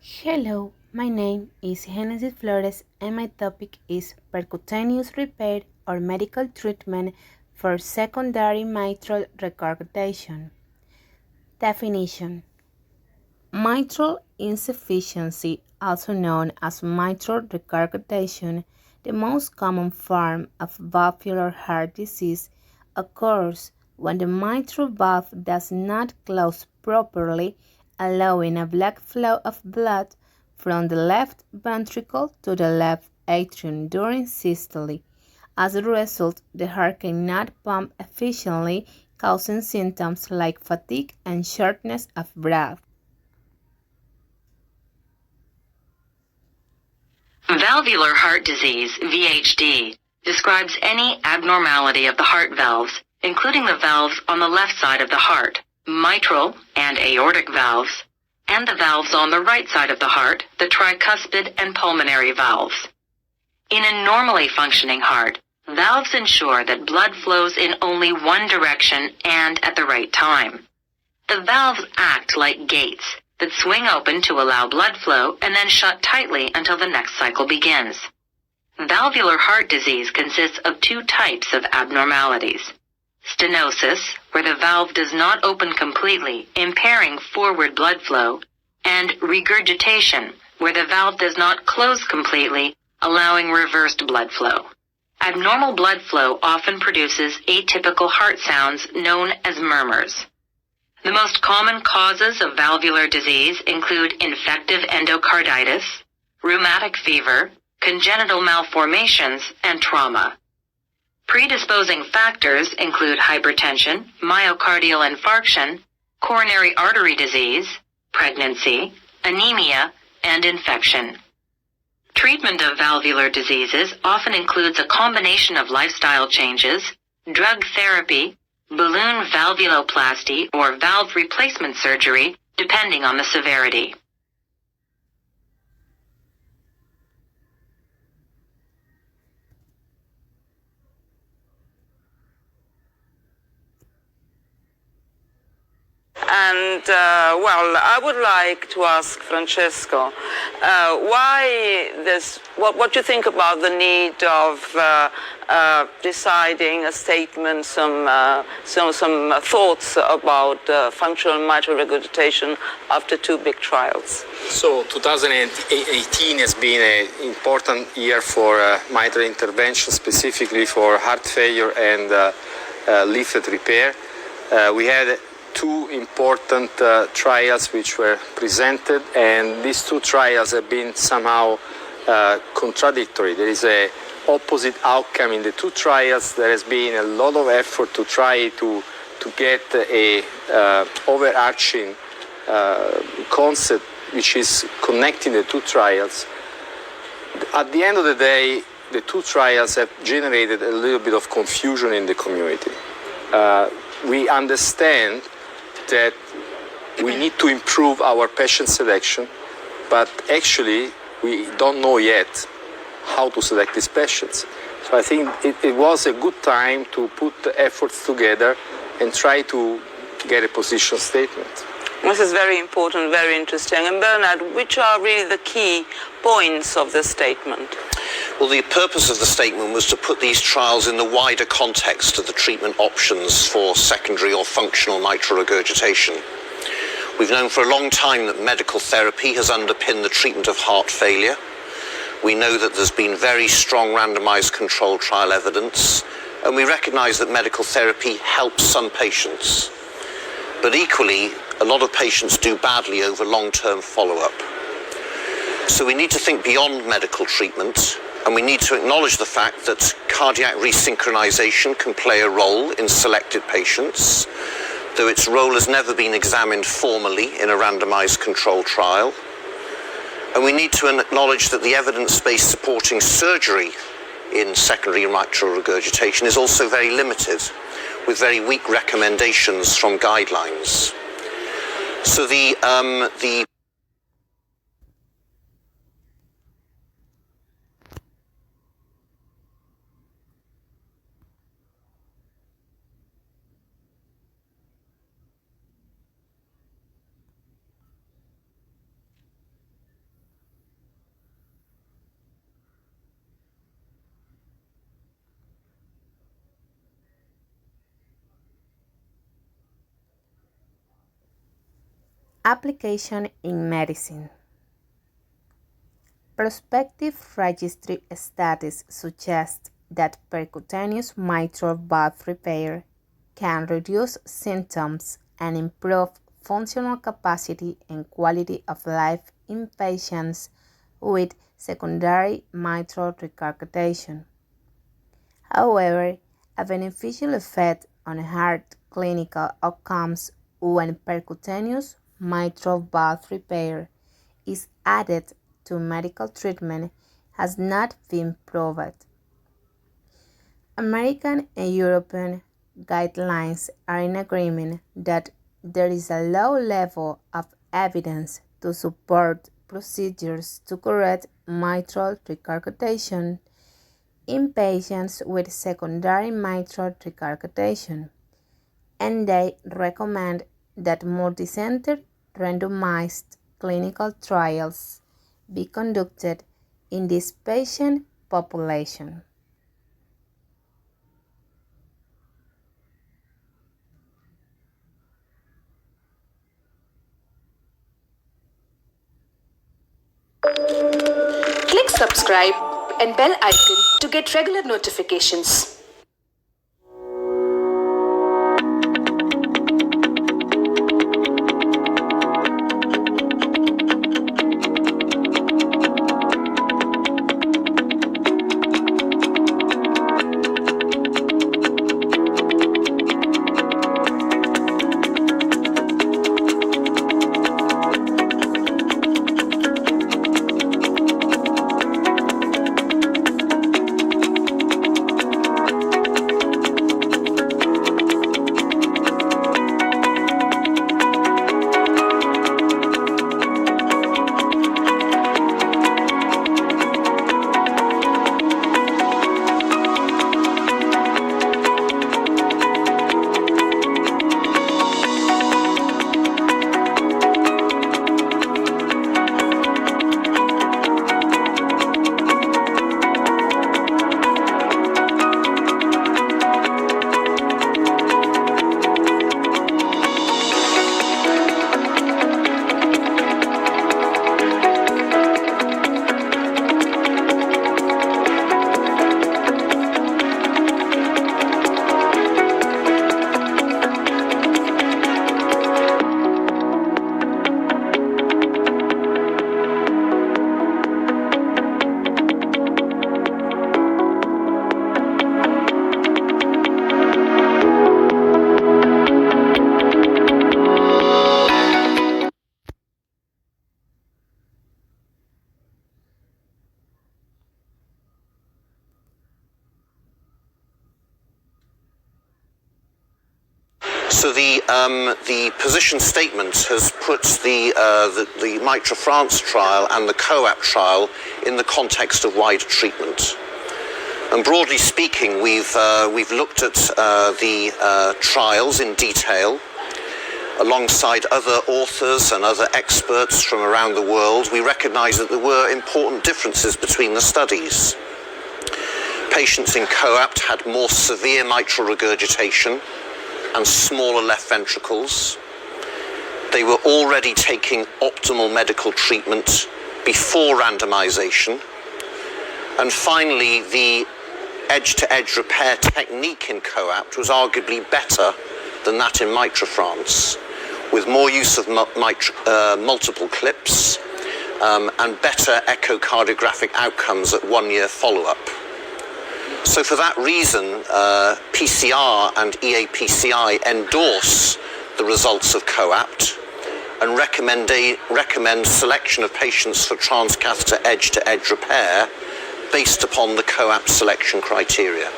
Hello, my name is Génesis Flores and my topic is percutaneous repair or medical treatment for secondary mitral regurgitation. Definition: mitral insufficiency, also known as mitral regurgitation, the most common form of valvular heart disease, occurs when the mitral valve does not close properly, allowing a black flow of blood from the left ventricle to the left atrium during systole. As a result, the heart cannot pump efficiently, causing symptoms like fatigue and shortness of breath. Valvular heart disease, VHD, describes any abnormality of the heart valves, including the valves on the left side of the heart, mitral and aortic valves, and the valves on the right side of the heart, the tricuspid and pulmonary valves. In a normally functioning heart, valves ensure that blood flows in only one direction and at the right time. The valves act like gates that swing open to allow blood flow and then shut tightly until the next cycle begins. Valvular heart disease consists of two types of abnormalities: stenosis, where the valve does not open completely, impairing forward blood flow, and regurgitation, where the valve does not close completely, allowing reversed blood flow. Abnormal blood flow often produces atypical heart sounds known as murmurs. The most common causes of valvular disease include infective endocarditis, rheumatic fever, congenital malformations, and trauma. Predisposing factors include hypertension, myocardial infarction, coronary artery disease, pregnancy, anemia, and infection. Treatment of valvular diseases often includes a combination of lifestyle changes, drug therapy, balloon valvuloplasty, or valve replacement surgery, depending on the severity. And I would like to ask Francesco, why this? What do you think about the need of deciding a statement, some thoughts about functional mitral regurgitation after two big trials? So 2018 has been an important year for mitral intervention, specifically for heart failure and leaflet repair. We had two important trials which were presented, and these two trials have been somehow contradictory. There is an opposite outcome in the two trials. There has been a lot of effort to try to get a overarching concept which is connecting the two trials. At the end of the day, the two trials have generated a little bit of confusion in the community. We understand that we need to improve our patient selection, but actually we don't know yet how to select these patients. So I think it was a good time to put the efforts together and try to get a position statement. This is very important, very interesting. And Bernard, which are really the key points of this statement? Well, the purpose of the statement was to put these trials in the wider context of the treatment options for secondary or functional mitral regurgitation. We've known for a long time that medical therapy has underpinned the treatment of heart failure. We know that there's been very strong randomized controlled trial evidence, and we recognize that medical therapy helps some patients. But equally, a lot of patients do badly over long-term follow-up. So we need to think beyond medical treatment, and we need to acknowledge the fact that cardiac resynchronization can play a role in selected patients, though its role has never been examined formally in a randomized controlled trial. And we need to acknowledge that the evidence base supporting surgery in secondary mitral regurgitation is also very limited, with very weak recommendations from guidelines. So the Application in medicine. Prospective registry studies suggest that percutaneous mitral valve repair can reduce symptoms and improve functional capacity and quality of life in patients with secondary mitral regurgitation. However, a beneficial effect on heart clinical outcomes when percutaneous mitral valve repair is added to medical treatment has not been proved. American and European guidelines are in agreement that there is a low level of evidence to support procedures to correct mitral regurgitation in patients with secondary mitral regurgitation, and they recommend that multi-center randomized clinical trials be conducted in this patient population. Click subscribe and bell icon to get regular notifications. So the position statement has put the Mitra France trial and the COAPT trial in the context of wider treatment. And broadly speaking, we've looked at the trials in detail. Alongside other authors and other experts from around the world, we recognise that there were important differences between the studies. Patients in COAPT had more severe mitral regurgitation and smaller left ventricles. They were already taking optimal medical treatment before randomization. And finally, the edge-to-edge repair technique in COAPT was arguably better than that in Mitra France, with more use of multiple clips and better echocardiographic outcomes at 1 year follow-up. So for that reason, PCR and EAPCI endorse the results of COAPT and recommend selection of patients for transcatheter edge-to-edge repair based upon the COAPT selection criteria.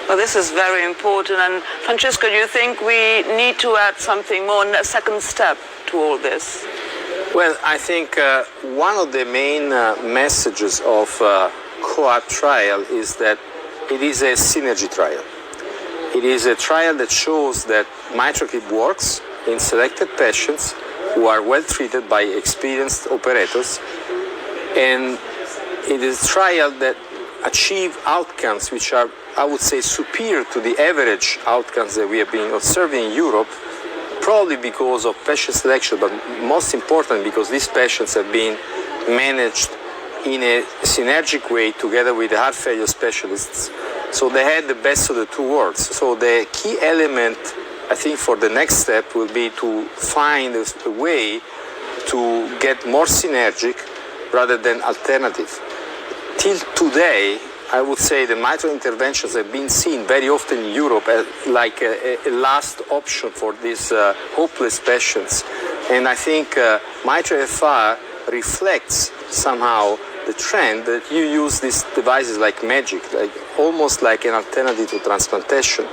Well, this is very important. And Francesco, do you think we need to add something more, a second step to all this? Well, I think one of the main messages of COAPT trial is that it is a synergy trial. It is a trial that shows that MitraClip works in selected patients who are well treated by experienced operators, and it is a trial that achieve outcomes which are, I would say, superior to the average outcomes that we have been observing in Europe, probably because of patient selection, but most important because these patients have been managed in a synergic way together with the heart failure specialists. So they had the best of the two worlds. So the key element, I think, for the next step will be to find a way to get more synergic rather than alternative. Till today, I would say the mitral interventions have been seen very often in Europe as like a last option for these hopeless patients. And I think mitral FR reflects somehow the trend that you use these devices like magic, like almost like an alternative to transplantation.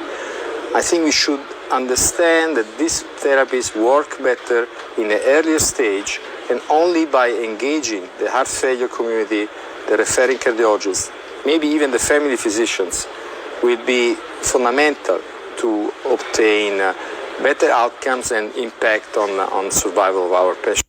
I think we should understand that these therapies work better in the earlier stage, and only by engaging the heart failure community, the referring cardiologists, maybe even the family physicians, will be fundamental to obtain better outcomes and impact on survival of our patients.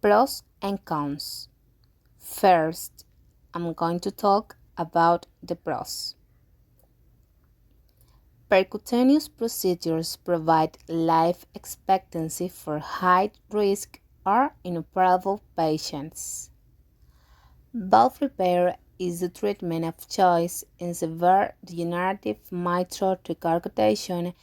Pros and cons. First, I'm going to talk about the pros. Percutaneous procedures provide life expectancy for high-risk or inoperable patients. Valve repair is the treatment of choice in severe degenerative mitral regurgitation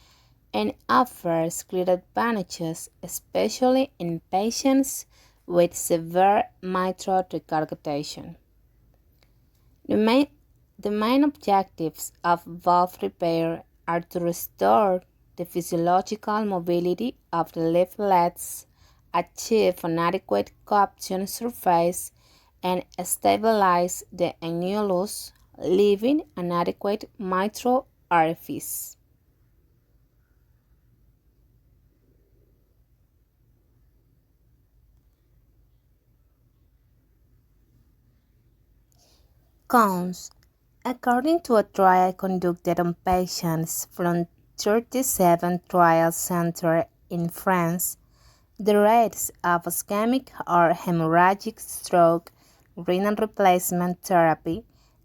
and offers clear advantages, especially in patients with severe mitral regurgitation. The main objectives of valve repair are to restore the physiological mobility of the leaflets, achieve an adequate coaptation surface, and stabilize the annulus, leaving an adequate mitral orifice. Cons. According to a trial conducted on patients from 37 trial centers in France, the rates of ischemic or hemorrhagic stroke, renal replacement therapy,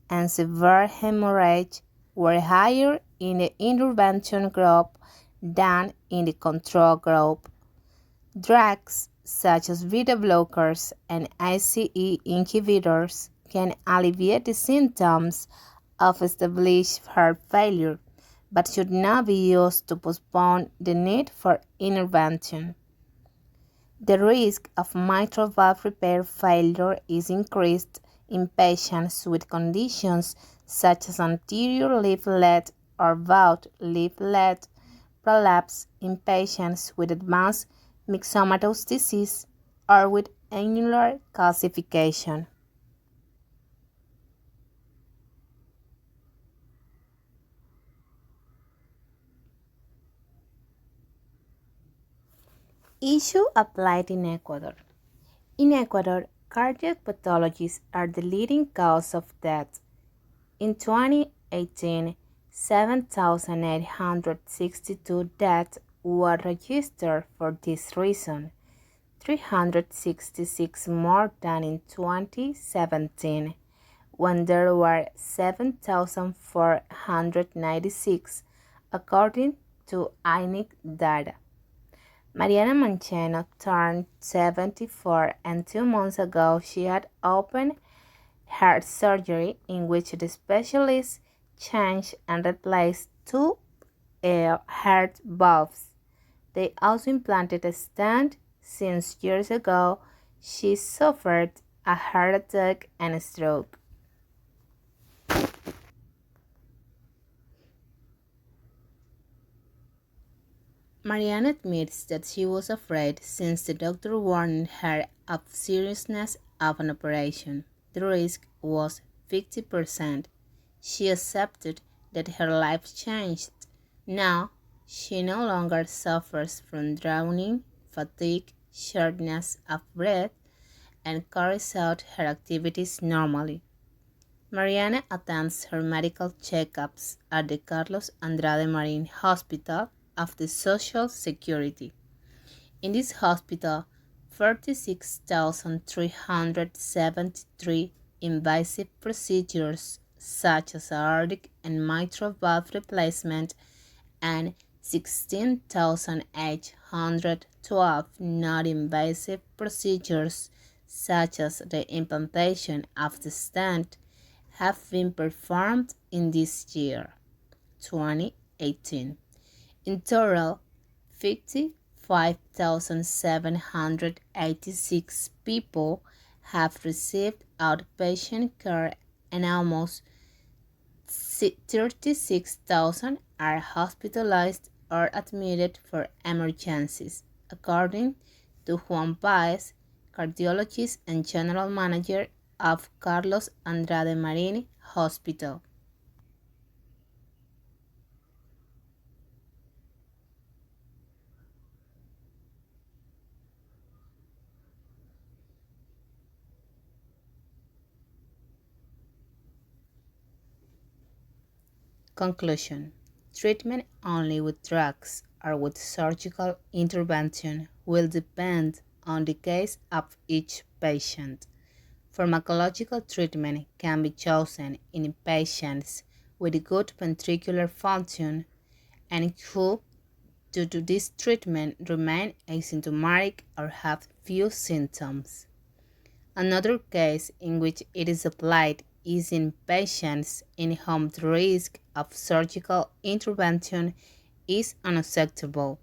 and severe hemorrhage were higher in the intervention group than in the control group. Drugs such as beta blockers and ACE inhibitors can alleviate the symptoms of established heart failure, but should not be used to postpone the need for intervention. The risk of mitral valve repair failure is increased in patients with conditions such as anterior leaflet or valve leaflet prolapse, in patients with advanced myxomatous disease or with annular calcification. Issue applied in Ecuador. In Ecuador, cardiac pathologies are the leading cause of death. In 2018, 7,862 deaths were registered for this reason, 366 more than in 2017, when there were 7,496, according to INIC data. Mariana Mancheno turned 74, and 2 months ago she had open heart surgery in which the specialist changed and replaced 2 heart valves. They also implanted a stent since years ago she suffered a heart attack and a stroke. Marianne admits that she was afraid since the doctor warned her of seriousness of an operation. The risk was 50%. She accepted that her life changed. Now, she no longer suffers from drowning, fatigue, shortness of breath, and carries out her activities normally. Mariana attends her medical checkups at the Carlos Andrade Marine Hospital of the Social Security. In this hospital, 46,373 invasive procedures such as aortic and mitral valve replacement and 16,812 non-invasive procedures such as the implantation of the stent have been performed in this year, 2018. In total, 55,786 people have received outpatient care and almost 36,000 are hospitalized or admitted for emergencies, according to Juan Paez, cardiologist and general manager of Carlos Andrade Marini Hospital. Conclusion: treatment only with drugs or with surgical intervention will depend on the case of each patient. Pharmacological treatment can be chosen in patients with good ventricular function and who, due to this treatment, remain asymptomatic or have few symptoms. Another case in which it is applied is in patients in whom the risk of surgical intervention is unacceptable.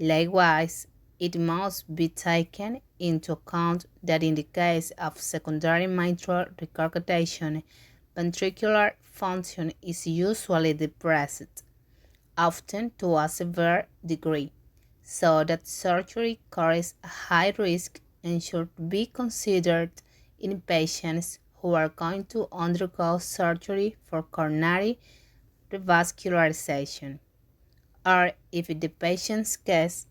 Likewise, it must be taken into account that in the case of secondary mitral regurgitation, ventricular function is usually depressed, often to a severe degree, so that surgery carries a high risk and should be considered in patients who are going to undergo surgery for coronary revascularization, or if the patient's case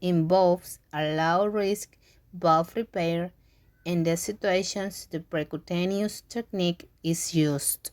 involves a low-risk valve repair. In these situations, the percutaneous technique is used.